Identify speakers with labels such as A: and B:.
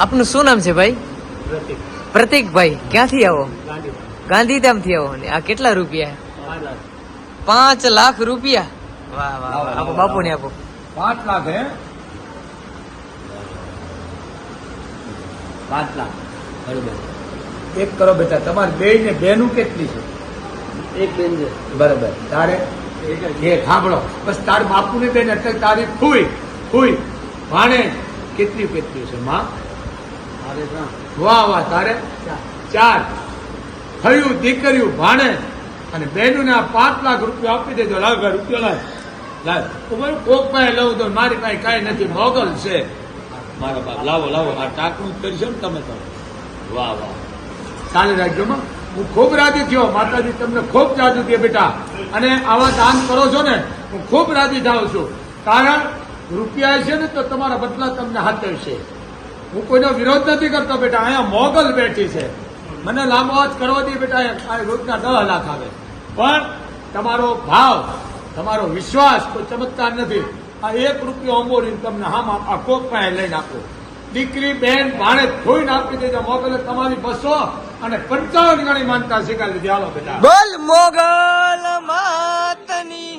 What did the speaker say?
A: આપનું શું નામ છે ભાઈ? પ્રતિકભાઈ. ક્યાંથી આવો? ગાંધીધામ થી આવો ને આ કેટલા રૂપિયા? 5 લાખ રૂપિયા. વાહ વાહ વાહ. આપો બાપુ ને આપો.
B: 5 લાખ હે? 5 લાખ બરોબર. 1 કરો બેટા. તમારી બે ને બેનું કેટલી છે?
A: એક બેન છે.
B: બરોબર. તારે એ સાંભળો બસ. તાર બાપુ ની બેન એટલે તારી ફૂઈ ભાણે કેટલી છે માં? વાહ વાહ. તારે 4 થયું. દીકરીયું ભાણે અને બેનું ને 5 લાખ રૂપિયા આપી દેજો. લાખ રૂપિયા લાવ કોક પાસે લઉં તો મારી પાસે કઈ નથી, મોગલ છે મારા બાપ. લાવો આ ટાંકણું કરશો ને તમે તો. વાહ વાહ. ચાલી રાખજો માં. હું ખૂબ રાજી થયો. માતાજી તમને ખૂબ જાદુ દે બેટા. અને આવા દાન કરો છો ને હું ખૂબ રાજી થાઉં છું. કારણ રૂપિયા છે ને તો તમારા બદલા તમને હાથવશે. હું કોઈનો વિરોધ નથી કરતો બેટા. અહીંયા મોગલ બેઠી છે. મને લાંબો વાત કરવા દે બેટા. રોજના 10 લાખ આવે. પણ તમારો ભાવ, તમારો વિશ્વાસ કોઈ ચમત્કાર નથી. આ 1 રૂપિયો અંબોરીને તમને આ કોક પાસે લઈને આપો. દીકરી બેન ભાણે થોઈને આપી દેજો. મોગલે તમારી 200 અને 55 ગણી માનતા શીખાડી દીધી. હાલો બેટા.
A: બોલ મોગલ માતની.